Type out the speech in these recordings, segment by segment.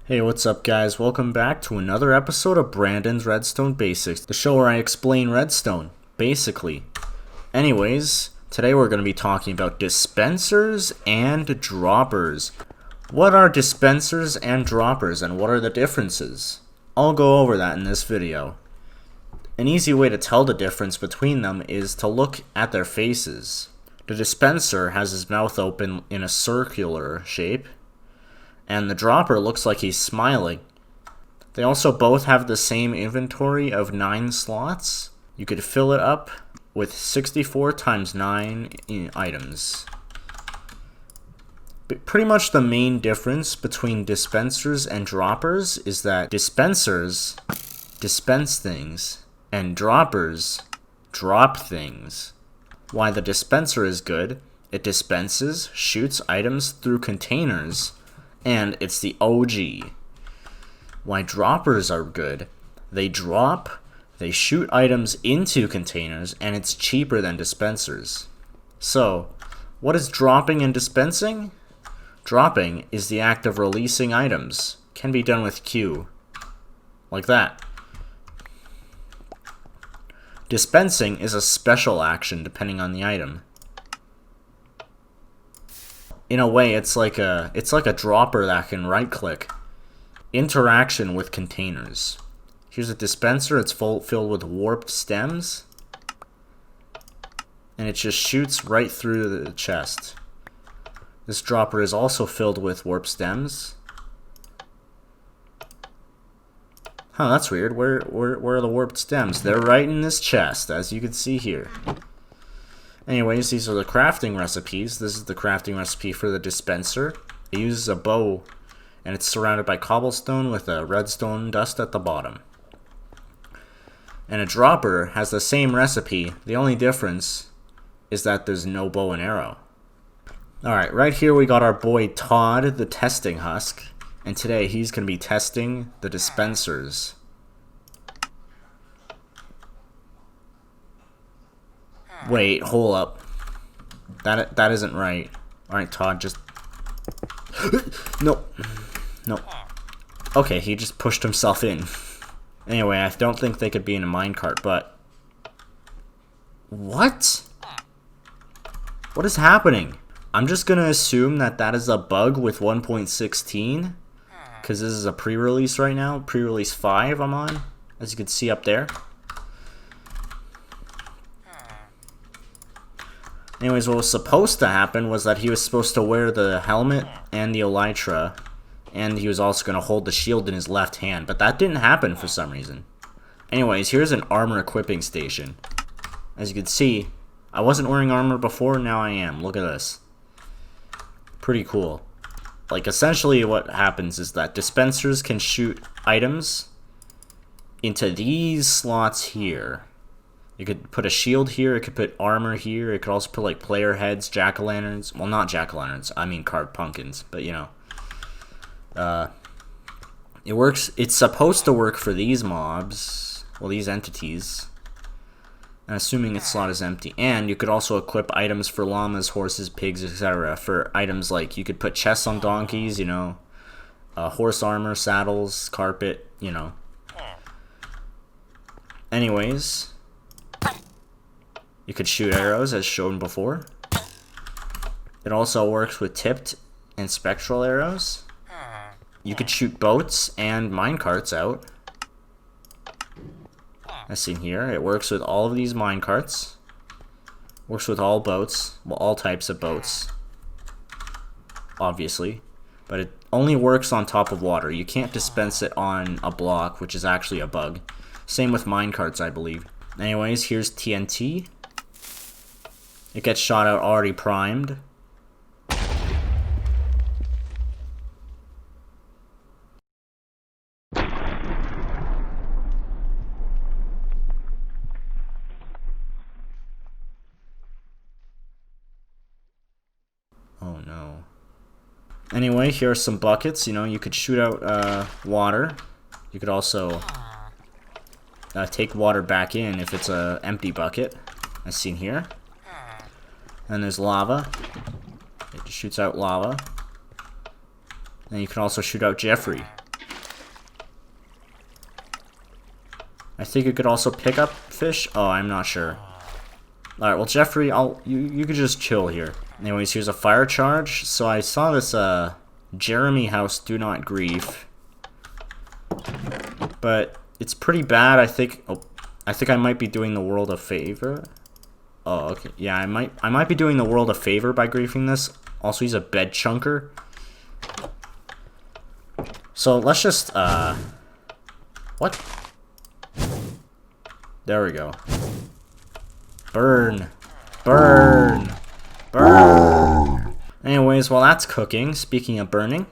Hey, what's up guys? Welcome back to another episode of Brandon's Redstone Basics, the show where I explain redstone, basically. Anyways, today we're going to be talking about dispensers and droppers. What are dispensers and droppers and what are the differences? I'll go over that in this video. An easy way to tell the difference between them is to look at their faces. The dispenser has his mouth open in a circular shape, and the dropper looks like he's smiling. They also both have the same inventory of 9 slots. You could fill it up with 64 times 9 items. But pretty much the main difference between dispensers and droppers is that dispensers dispense things and droppers drop things. Why the dispenser is good: it dispenses, shoots items through containers, and it's the OG. Why droppers are good: they drop, they shoot items into containers, and it's cheaper than dispensers. So, what is dropping and dispensing? Dropping is the act of releasing items. Can be done with Q. Like that. Dispensing is a special action depending on the item. In a way, it's like a dropper that can right-click. Interaction with containers. Here's a dispenser. It's filled with warped stems, and it just shoots right through the chest. This dropper is also filled with warped stems. Huh, that's weird. Where are the warped stems? They're right in this chest, as you can see here. Anyways, these are the crafting recipes. This is the crafting recipe for the dispenser. It uses a bow, and it's surrounded by cobblestone with a redstone dust at the bottom. And a dropper has the same recipe. The only difference is that there's no bow and arrow. Alright, right here we got our boy Todd, the testing husk. And today he's going to be testing the dispensers. Wait, hold up. That isn't right. Alright, Todd, just... No. No. Okay, he just pushed himself in. Anyway, I don't think they could be in a minecart, but... What? What is happening? I'm just gonna assume that that is a bug with 1.16. Because this is a pre-release right now. Pre-release 5 I'm on, as you can see up there. Anyways, what was supposed to happen was that he was supposed to wear the helmet and the elytra, and he was also going to hold the shield in his left hand, but that didn't happen for some reason. Anyways, here's an armor equipping station. As you can see, I wasn't wearing armor before, now I am. Look at this. Pretty cool. Like, essentially what happens is that dispensers can shoot items into these slots here. You could put a shield here, it could put armor here, it could also put like player heads, jack-o'-lanterns. Well, not jack-o'-lanterns, I mean carved pumpkins, but you know. It works, it's supposed to work for these mobs, well, these entities. And assuming its slot is empty. And you could also equip items for llamas, horses, pigs, etc. For items like, you could put chests on donkeys, you know. Horse armor, saddles, carpet, you know. Anyways, you could shoot arrows as shown before. It also works with tipped and spectral arrows. You could shoot boats and minecarts out. As seen here, it works with all of these minecarts. Works with all boats, well, all types of boats, obviously. But it only works on top of water. You can't dispense it on a block, which is actually a bug. Same with minecarts, I believe. Anyways, here's TNT. It gets shot out already primed. Oh no. Anyway, here are some buckets. You know, you could shoot out water. You could also take water back in if it's an empty bucket, as seen here. And there's lava. It just shoots out lava. And you can also shoot out Jeffrey. I think you could also pick up fish. Oh, I'm not sure. Alright, well, Jeffrey, you could just chill here. Anyways, here's a fire charge. So I saw this, Jeremy house, do not grief. But it's pretty bad, I think. Oh, I think I might be doing the world a favor. Oh, okay. Yeah, I might be doing the world a favor by griefing this. Also, he's a bed chunker. So let's just, what? There we go. Burn. Burn. Burn. Anyways, while that's cooking, speaking of burning,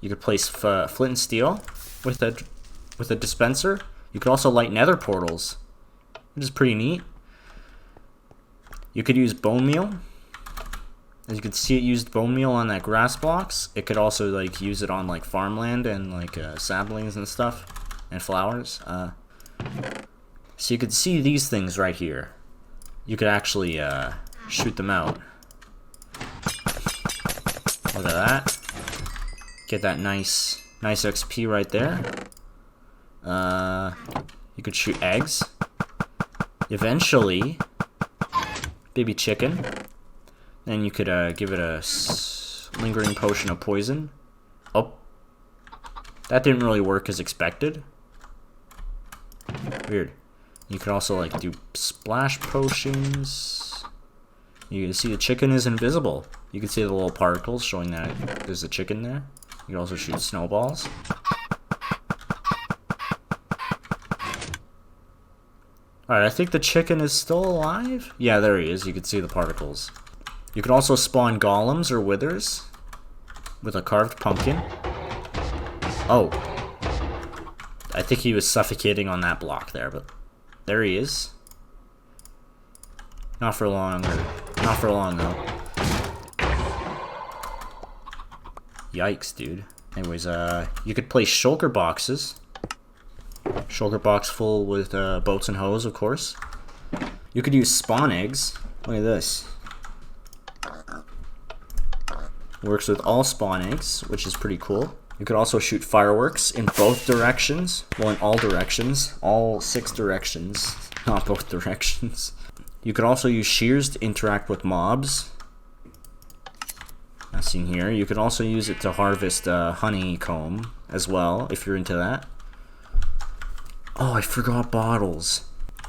you could place flint and steel with a dispenser. You could also light nether portals, which is pretty neat. You could use bone meal. As you can see, it used bone meal on that grass blocks. It could also like use it on like farmland and like saplings and stuff and flowers. So you could see these things right here. You could actually shoot them out. Look at that. Get that nice XP right there. You could shoot eggs. Eventually, baby chicken. Then you could give it a lingering potion of poison. Oh, that didn't really work as expected. Weird. You could also like do splash potions. You can see the chicken is invisible. You can see the little particles showing that there's a chicken there. You can also shoot snowballs. Alright, I think the chicken is still alive. Yeah, there he is. You can see the particles. You can also spawn golems or withers with a carved pumpkin. Oh. I think he was suffocating on that block there, but there he is. Not for long, not for long though. Yikes, dude. Anyways, you could place shulker boxes. Shulker box full with boats and hoes, of course. You could use spawn eggs. Look at this. Works with all spawn eggs, which is pretty cool. You could also shoot fireworks in both directions. Well, in all directions. All 6 directions. Not both directions. You could also use shears to interact with mobs. As seen here. You could also use it to harvest honeycomb as well, if you're into that. Oh, I forgot bottles.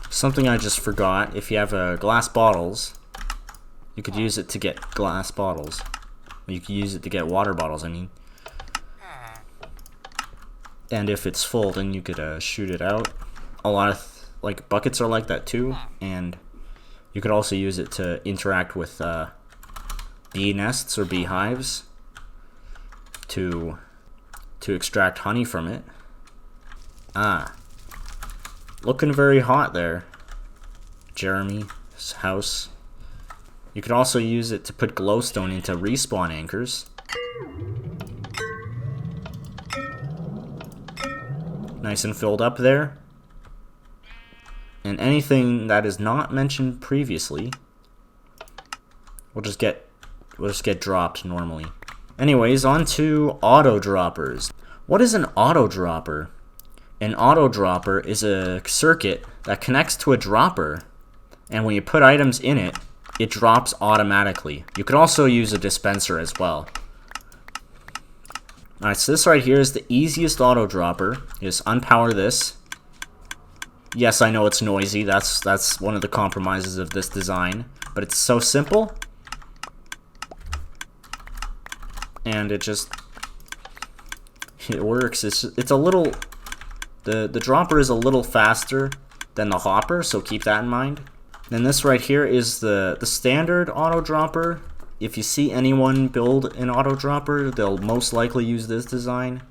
Something I just forgot. If you have glass bottles, you could use it to get glass bottles. You could use it to get water bottles, I mean. And if it's full, then you could shoot it out. A lot of like buckets are like that too, and you could also use it to interact with bee nests or beehives to extract honey from it. Ah, looking very hot there, Jeremy's house. You could also use it to put glowstone into respawn anchors. Nice and filled up there. And anything that is not mentioned previously will just get dropped normally. Anyways, on to auto droppers. What is an auto dropper? An auto dropper is a circuit that connects to a dropper, and when you put items in it, it drops automatically. You could also use a dispenser as well. Alright, so this right here is the easiest auto dropper. You just unpower this. Yes, I know it's noisy. That's one of the compromises of this design. But it's so simple. And it works. It's a little... The dropper is a little faster than the hopper, so keep that in mind. Then this right here is the standard auto dropper. If you see anyone build an auto dropper, they'll most likely use this design.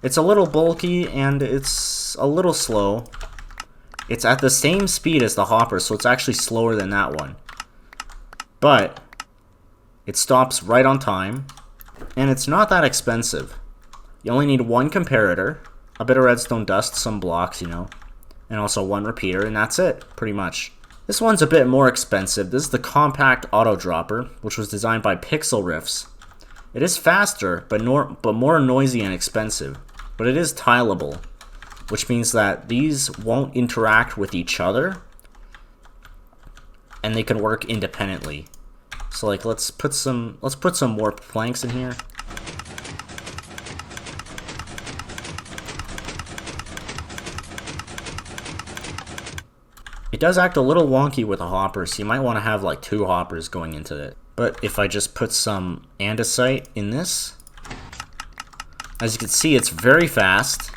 It's a little bulky and it's a little slow. It's at the same speed as the hopper, so it's actually slower than that one. But it stops right on time, and it's not that expensive. You only need one comparator, a bit of redstone dust, some blocks, you know, and also one repeater, and that's it, pretty much. This one's a bit more expensive. This is the compact auto dropper, which was designed by Pixel Riffs. It is faster, but more noisy and expensive, but it is tileable. which means that these won't interact with each other, and they can work independently. So like let's put some more planks in here. It does act a little wonky with a hopper, so you might want to have like 2 hoppers going into it. But if I just put some andesite in this, as you can see, it's very fast,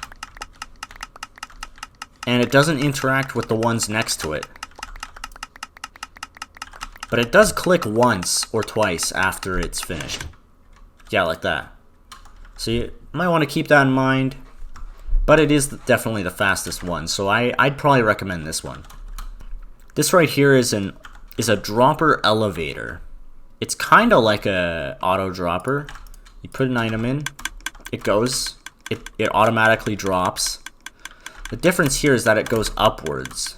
and it doesn't interact with the ones next to it. But it does click once or twice after it's finished. Yeah, like that. So you might want to keep that in mind, but it is definitely the fastest one, so I'd probably recommend this one. This right here is a dropper elevator. It's kind of like a auto dropper. You put an item in, it goes, it automatically drops. The difference here is that it goes upwards.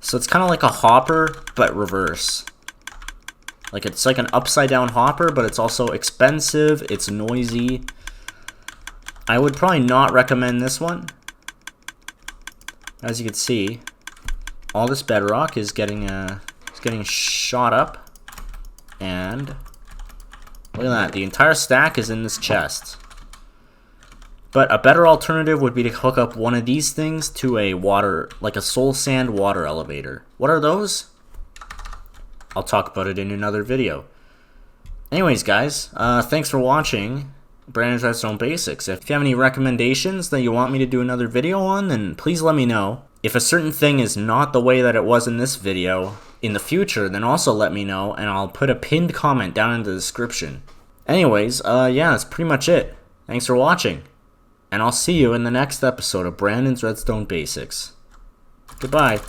So it's kind of like a hopper, but reverse. Like it's like an upside down hopper, but it's also expensive, it's noisy. I would probably not recommend this one. As you can see, all this bedrock is getting shot up, and look at that, the entire stack is in this chest. But a better alternative would be to hook up one of these things to a water, like a soul sand water elevator. What are those? I'll talk about it in another video. Anyways, guys, thanks for watching Brandon's Redstone Basics. If you have any recommendations that you want me to do another video on, then please let me know. If a certain thing is not the way that it was in this video in the future, then also let me know, and I'll put a pinned comment down in the description. Anyways, yeah, that's pretty much it. Thanks for watching, and I'll see you in the next episode of Brandon's Redstone Basics. Goodbye.